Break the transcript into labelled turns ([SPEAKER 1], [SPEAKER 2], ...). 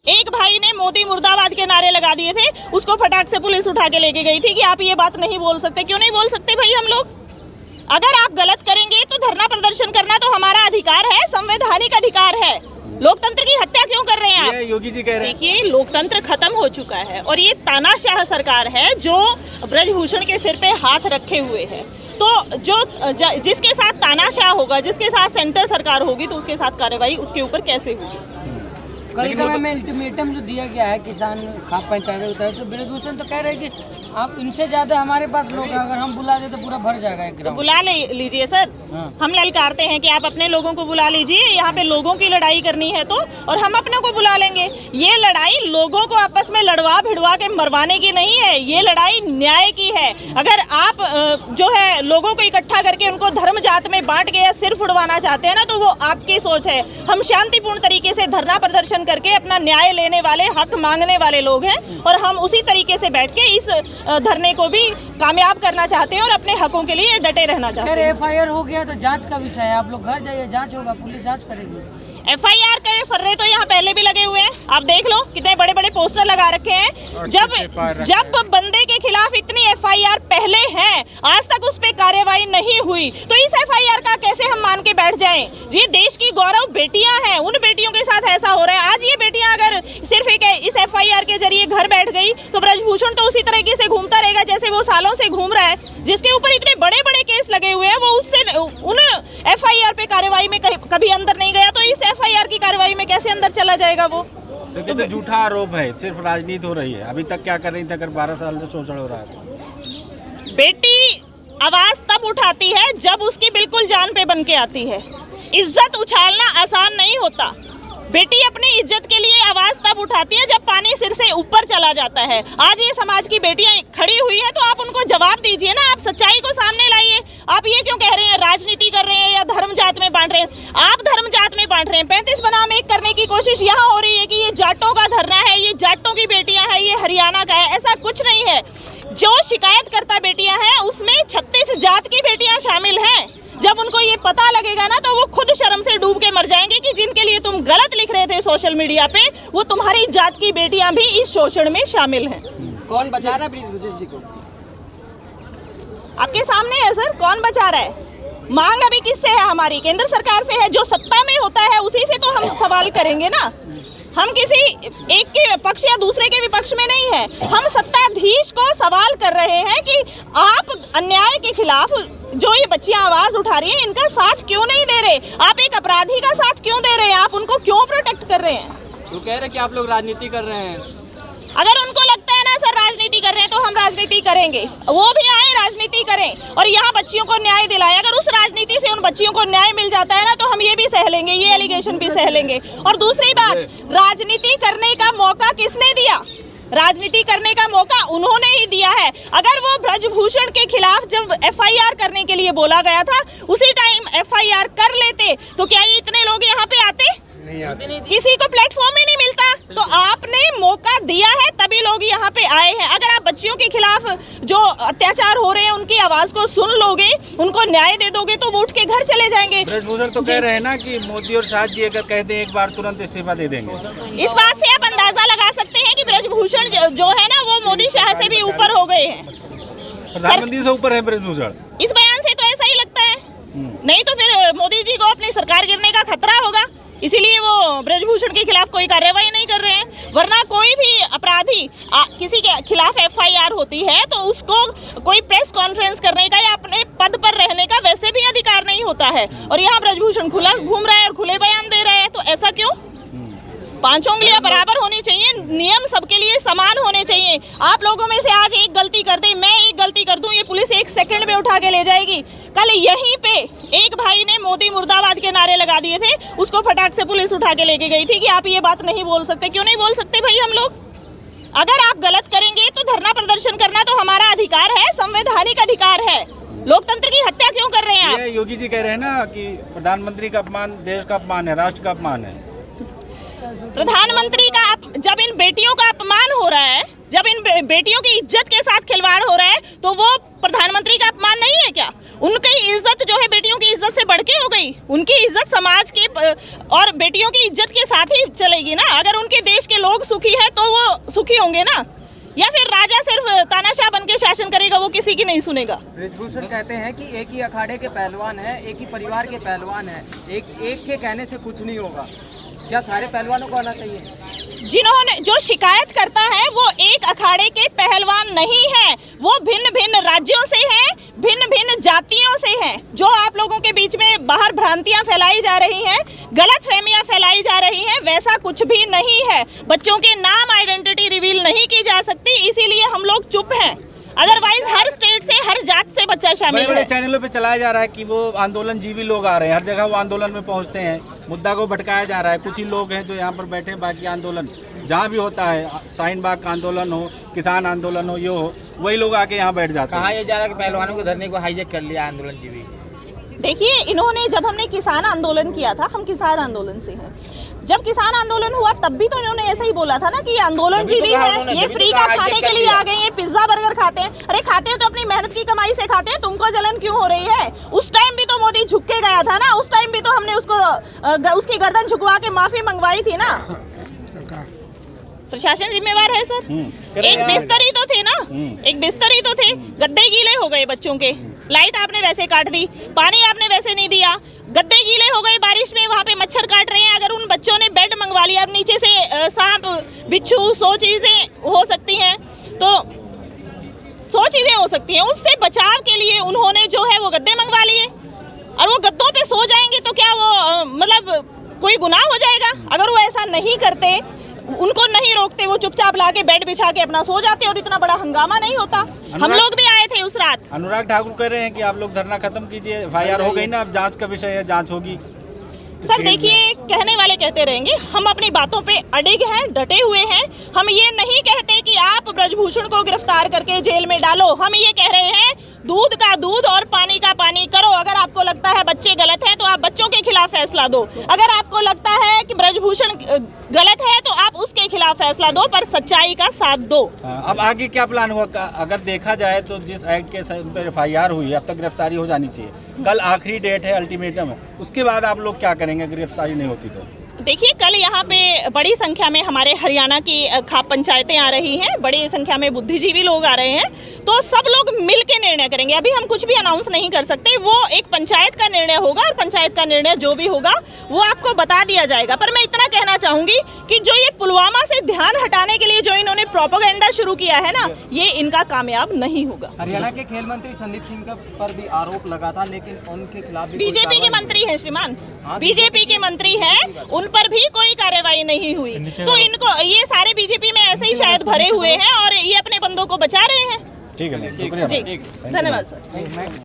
[SPEAKER 1] एक भाई ने मोदी मुर्दाबाद के नारे लगा दिए थे, उसको फटाक से पुलिस उठा के लेके गई थी कि आप ये बात नहीं बोल सकते। क्यों नहीं बोल सकते भाई हम लोग? अगर आप गलत करेंगे तो धरना प्रदर्शन करना तो हमारा अधिकार है, संवैधानिक अधिकार है। लोकतंत्र की हत्या क्यों कर रहे हैं आप?
[SPEAKER 2] योगी जी कह रहे हैं।
[SPEAKER 1] देखिए, लोकतंत्र खत्म हो चुका है और ये तानाशाह सरकार है जो ब्रजभूषण के सिर पे हाथ रखे हुए है। तो जिसके साथ तानाशाह होगा, जिसके साथ सेंटर सरकार होगी, तो उसके साथ कार्रवाई उसके ऊपर कैसे होगी?
[SPEAKER 3] कल समय में अल्टीमेटम जो दिया गया है किसान खाप पंचायत होता है, तो ब्रजभूषण तो कह रहे हैं कि आप इनसे ज्यादा हमारे पास लोग हैं, अगर हम बुला दे तो पूरा भर जाएगा एक ग्राउंड।
[SPEAKER 1] तो बुला लीजिए सर। हम ललकारते हैं कि आप अपने लोगों को बुला लीजिए, यहाँ पे लोगों की लड़ाई करनी है तो, और हम अपने को बुला लेंगे। ये लड़ाई लोगों को आपस में लड़वा भिड़वा के मरवाने की नहीं है, ये लड़ाई न्याय की है। अगर आप जो है लोगों को इकट्ठा करके उनको धर्म जात में बांट के या सिर फुड़वाना चाहते हैं ना, तो वो आपकी सोच है। हम शांतिपूर्ण तरीके से धरना प्रदर्शन करके अपना न्याय लेने वाले, हक मांगने वाले लोग हैं, और हम उसी तरीके से बैठ के इस धरने को भी कामयाब करना चाहते हैं और अपने हकों के लिए डटे रहना चाहते हैं।
[SPEAKER 3] FIR हो गया तो जांच का विषय है, आप लोग घर जाइए, जांच होगा, पुलिस जांच करेगी।
[SPEAKER 1] FIR के फर्रे तो यहाँ पहले भी लगे हुए हैं, आप देख लो कितने बड़े बड़े पोस्टर लगा रखे हैं। जब बंदे के खिलाफ इतनी FIR पहले हैं, आज तक उस पे कार्रवाई नहीं हुई, तो इस FIR का कैसे हम मान के बैठ जाएं? ये देश की गौरव बेटियां हैं, उन बेटियों के साथ ऐसा हो रहा है। आज ये बेटियां अगर सिर्फ इस FIR के जरिए घर बैठ गई, तो ब्रजभूषण तो उसी तरीके से घूमता रहेगा जैसे वो सालों से घूम रहा है। जिसके ऊपर इतने बड़े बड़े केस लगे हुए हैं, वो उससे उन FIR पे कार्रवाई में कभी अंदर नहीं गया, तो इस FIR की कार्रवाई में कैसे अंदर चला जाएगा वो?
[SPEAKER 2] तो झूठा आरोप है, सिर्फ राजनीति हो रही है। अभी तक क्या कर रही थी अगर 12 साल से शोषण हो रहा है?
[SPEAKER 1] बेटी आवाज तब उठाती है जब उसकी बिल्कुल जान पे बन के आती है। इज्जत उछालना आसान नहीं होता। बेटी अपनी इज्जत के लिए आवाज तब उठाती है जब पानी सिर से ऊपर चला जाता है। आज ये समाज की बेटियां खड़ी हुई है, तो आप उनको जवाब दीजिए ना, आप सच्चाई को सामने लाइए। आप ये क्यों कह रहे हैं राजनीति कर रहे हैं या धर्म जात में बांट रहे हैं? आप धर्म जात में बांट रहे हैं। 35 बनाम 1 करने की कोशिश यहाँ हो रही है कि ये जाटों का धरना है, ये जाटों की बेटियां हैं, ये हरियाणा का है। ऐसा कुछ नहीं है। जो शिकायतकर्ता बेटियां हैं उसमें 36 जात की बेटियां शामिल हैं। जब उनको ये पता लगेगा ना, तो वो खुद शर्म से डूब के मर जाएंगे कि जिनके लिए तुम गलत लिख रहे थे सोशल मीडिया पे, वो तुम्हारी जात की बेटियां भी इस शोषण में शामिल हैं।
[SPEAKER 3] कौन बचा रहा है ब्रजभूषण जी को?
[SPEAKER 1] आपके सामने है सर, कौन बचा रहा है? मांग अभी किससे है? हमारी केंद्र सरकार से है। जो सत्ता में होता है उसी से तो हम सवाल करेंगे ना। हम किसी एक के पक्ष या दूसरे के विपक्ष में नहीं है। हम सत्ताधीश को सवाल कर रहे हैं कि आप अन्याय के खिलाफ जो ये बच्चियां आवाज उठा रही हैं, इनका साथ क्यों नहीं दे रहे? आप एक अपराधी का साथ क्यों दे रहे हैं? आप उनको क्यों प्रोटेक्ट कर रहे हैं?
[SPEAKER 3] वो कह रहे हैं कि आप लोग राजनीति कर रहे हैं।
[SPEAKER 1] अगर उनको लगता है ना सर राजनीति कर रहे हैं, तो हम राजनीति करेंगे। वो भी आए, राजनीति करें और यहाँ बच्चियों को न्याय दिलाएं। अगर उस राजनीति से उन बच्चियों को न्याय मिल जाता है ना, तो हम ये भी सह लेंगे, ये एलिगेशन भी सह लेंगे। और दूसरी बात, राजनीति करने का मौका किसने दिया? राजनीति करने का मौका उन्होंने ही दिया है। अगर वो ब्रजभूषण के खिलाफ जब FIR करने के लिए बोला गया था, उसी टाइम FIR कर लेते, तो क्या ये इतने लोग यहाँ पे आते? नहीं आते। किसी को प्लेटफॉर्म ही नहीं मिलता। तो आपने मौका दिया है, तभी लोग यहाँ पे आए हैं। अगर आप बच्चियों के खिलाफ जो अत्याचार हो रहे हैं उनकी आवाज को सुन लोगे, उनको न्याय दे दोगे, तो वो उठ के घर चले जाएंगे।
[SPEAKER 2] ब्रजभूषण तो कह रहे हैं ना कि मोदी और शाह जी अगर कहते हैं एक बार तुरंत इस्तीफा दे देंगे।
[SPEAKER 1] इस बात से आप अंदाजा लगा सकते हैं कि ब्रजभूषण जो है ना, वो मोदी शाह से भी ऊपर हो गए हैं।
[SPEAKER 2] प्रधानमंत्री से ऊपर है ब्रजभूषण।
[SPEAKER 1] इस बयान से तो ऐसा ही लगता है। नहीं तो फिर मोदी जी को अपनी सरकार गिरने का खतरा होगा, इसीलिए वो ब्रजभूषण के खिलाफ कोई कार्रवाई नहीं कर रहे हैं। वरना कोई भी अपराधी किसी के खिलाफ FIR होती है, तो उसको कोई प्रेस कॉन्फ्रेंस करने का या अपने पद पर रहने का वैसे भी अधिकार नहीं होता है। और यहाँ ब्रजभूषण खुला घूम रहा है और खुले बयान दे रहा है, तो ऐसा क्यों? पांचों उंगलियां बराबर होनी चाहिए, नियम सबके लिए समान होने चाहिए। आप लोगों में से आज एक गलती कर दे, मैं एक गलती कर दूं, ये पुलिस 1 सेकंड में उठा के ले जाएगी। कल यहीं पे एक भाई ने मोदी मुर्दाबाद के नारे लगा दिए थे, उसको फटाक से पुलिस उठा के लेके गई थी कि आप ये बात नहीं बोल सकते। क्यों नहीं बोल सकते भाई हम लोग? अगर आप गलत करेंगे तो धरना प्रदर्शन करना तो हमारा अधिकार है, संवैधानिक अधिकार है। लोकतंत्र की हत्या क्यों कर रहे हैं आप?
[SPEAKER 2] योगी जी कह रहे हैं ना कि प्रधानमंत्री का अपमान देश का अपमान है, राष्ट्र का अपमान है।
[SPEAKER 1] प्रधानमंत्री का जब इन बेटियों का अपमान हो रहा है, जब इन बेटियों की इज्जत के साथ खिलवाड़ हो रहा है, तो वो प्रधानमंत्री का अपमान नहीं है क्या? उनकी इज्जत जो है बेटियों की इज्जत से बढ़ के हो गई। उनकी इज्जत समाज के और बेटियों की इज्जत के साथ ही चलेगी ना। अगर उनके देश के लोग सुखी है तो वो सुखी होंगे ना, या फिर राजा सिर्फ तानाशाह बन के शासन करेगा, वो किसी की नहीं सुनेगा।
[SPEAKER 4] ब्रजभूषण कहते हैं कि एक ही अखाड़े के पहलवान है, एक ही परिवार के पहलवान है, एक के कहने से कुछ नहीं होगा। क्या सारे पहलवानों को आना चाहिए?
[SPEAKER 1] जिन्होंने जो शिकायत करता है वो एक अखाड़े के पहलवान नहीं है, वो भिन्न भिन्न राज्यों से है, भिन्न भिन्न जातियों से है। जो आप लोगों के बीच में बाहर भ्रांतियां फैलाई जा रही हैं, गलतफहमियां फैलाई जा रही हैं, वैसा कुछ भी नहीं है। बच्चों के नाम आइडेंटिटी रिवील नहीं की जा सकती, इसीलिए हम लोग चुप हैं। अदरवाइज हर स्टेट से, हर जात से बच्चा शामिल है।
[SPEAKER 2] बड़े चैनलों पे चलाया जा रहा है कि वो आंदोलन जीवी लोग आ रहे हैं, हर जगह वो आंदोलन में पहुंचते हैं, मुद्दा को भटकाया जा रहा है। कुछ ही लोग हैं जो यहाँ पर बैठे हैं, बाकी आंदोलन जहाँ भी होता है, शाहीन बाग का आंदोलन हो, किसान आंदोलन हो, ये हो, वही लोग आके यहाँ बैठ जाते हैं।
[SPEAKER 4] कहा यह जा रहा है कि पहलवानों को धरने को हाईजैक कर लिया आंदोलन जीवी।
[SPEAKER 1] देखिए, इन्होंने जब हमने किसान आंदोलन किया था, हम किसान आंदोलन से हैं, जब किसान आंदोलन हुआ तब भी तो इन्होंने ऐसा ही बोला था ना कि ये आंदोलन जीवी है, ये फ्री का खाने के लिए आ गए, ये पिज्जा बर्गर खाते हैं। अरे खाते हैं तो अपनी मेहनत की कमाई से खाते हैं, तुमको जलन क्यों हो रही है? उस टाइम भी तो मोदी झुक के गया था ना, उस टाइम भी तो हमने उसको उसकी गर्दन झुकवा के माफी मंगवाई थी ना। प्रशासन जिम्मेवार है सर। एक बिस्तर ही तो थे ना, एक बिस्तर ही तो थे। गद्दे गीले हो गए बच्चों के, लाइट आपने वैसे काट दी, पानी आपने वैसे नहीं दिया, गद्दे गीले हो गए बारिश में, वहाँ पे मच्छर काट रहे हैं। अगर उन बच्चों ने बेड मंगवा लिया, अब नीचे से सांप बिच्छू 100 चीजें हो सकती हैं, तो 100 चीजें हो सकती हैं। उससे बचाव के लिए उन्होंने जो है वो गद्दे मंगवा लिए, और वो गद्दों पे सो जाएंगे तो क्या वो मतलब कोई गुनाह हो जाएगा? अगर वो ऐसा नहीं करते, उनको नहीं रोकते, वो चुपचाप लाके बेड बिछा के अपना सो जाते और इतना बड़ा हंगामा नहीं होता। हम लोग भी आए थे उस रात।
[SPEAKER 2] अनुराग ठाकुर कह रहे हैं कि आप लोग धरना खत्म कीजिए, FIR हो गई ना, अब जांच का विषय है, जांच होगी।
[SPEAKER 1] सर देखिए, कहने वाले कहते रहेंगे, हम अपनी बातों पे अडिग हैं, डटे हुए हैं। हम ये नहीं कहते कि आप ब्रजभूषण को गिरफ्तार करके जेल में डालो, हम ये कह रहे हैं दूध का दूध और पानी का पानी करो। अगर आपको लगता है बच्चे गलत हैं तो आप बच्चों के खिलाफ फैसला दो, अगर आपको लगता है कि ब्रजभूषण गलत है तो आप उसके खिलाफ फैसला दो, पर सच्चाई का साथ दो।
[SPEAKER 2] अब आगे क्या प्लान हुआ? अगर देखा जाए तो जिस एक्ट के पर FIR हुई है, अब तक गिरफ्तारी हो जानी चाहिए, कल आखिरी डेट है, अल्टीमेटम है, उसके बाद आप लोग क्या करेंगे गिरफ्तारी नहीं होती तो?
[SPEAKER 1] देखिए, कल यहाँ पे बड़ी संख्या में हमारे हरियाणा की खाप पंचायतें आ रही हैं, बड़ी संख्या में बुद्धिजीवी लोग आ रहे हैं, तो सब लोग मिल के निर्णय करेंगे। अभी हम कुछ भी अनाउंस नहीं कर सकते, वो एक पंचायत का निर्णय होगा, और पंचायत का निर्णय जो भी होगा वो आपको बता दिया जाएगा। पर मैं इतना कहना चाहूंगी कि जो ये पुलवामा से ध्यान हटाने के लिए जो इन्होंने प्रोपेगेंडा शुरू किया है ना, ये इनका कामयाब नहीं होगा।
[SPEAKER 4] हरियाणा के खेल मंत्री संदीप सिंह का पर भी आरोप लगा था, लेकिन उनके खिलाफ
[SPEAKER 1] बीजेपी के मंत्री हैं श्रीमान, बीजेपी के मंत्री हैं, उन पर भी कोई कार्रवाई नहीं हुई। तो इनको, ये सारे बीजेपी में ऐसे ही शायद भरे हुए हैं और ये अपने बंदों को बचा रहे हैं।
[SPEAKER 2] ठीक है, शुक्रिया।
[SPEAKER 1] जी, धन्यवाद सर।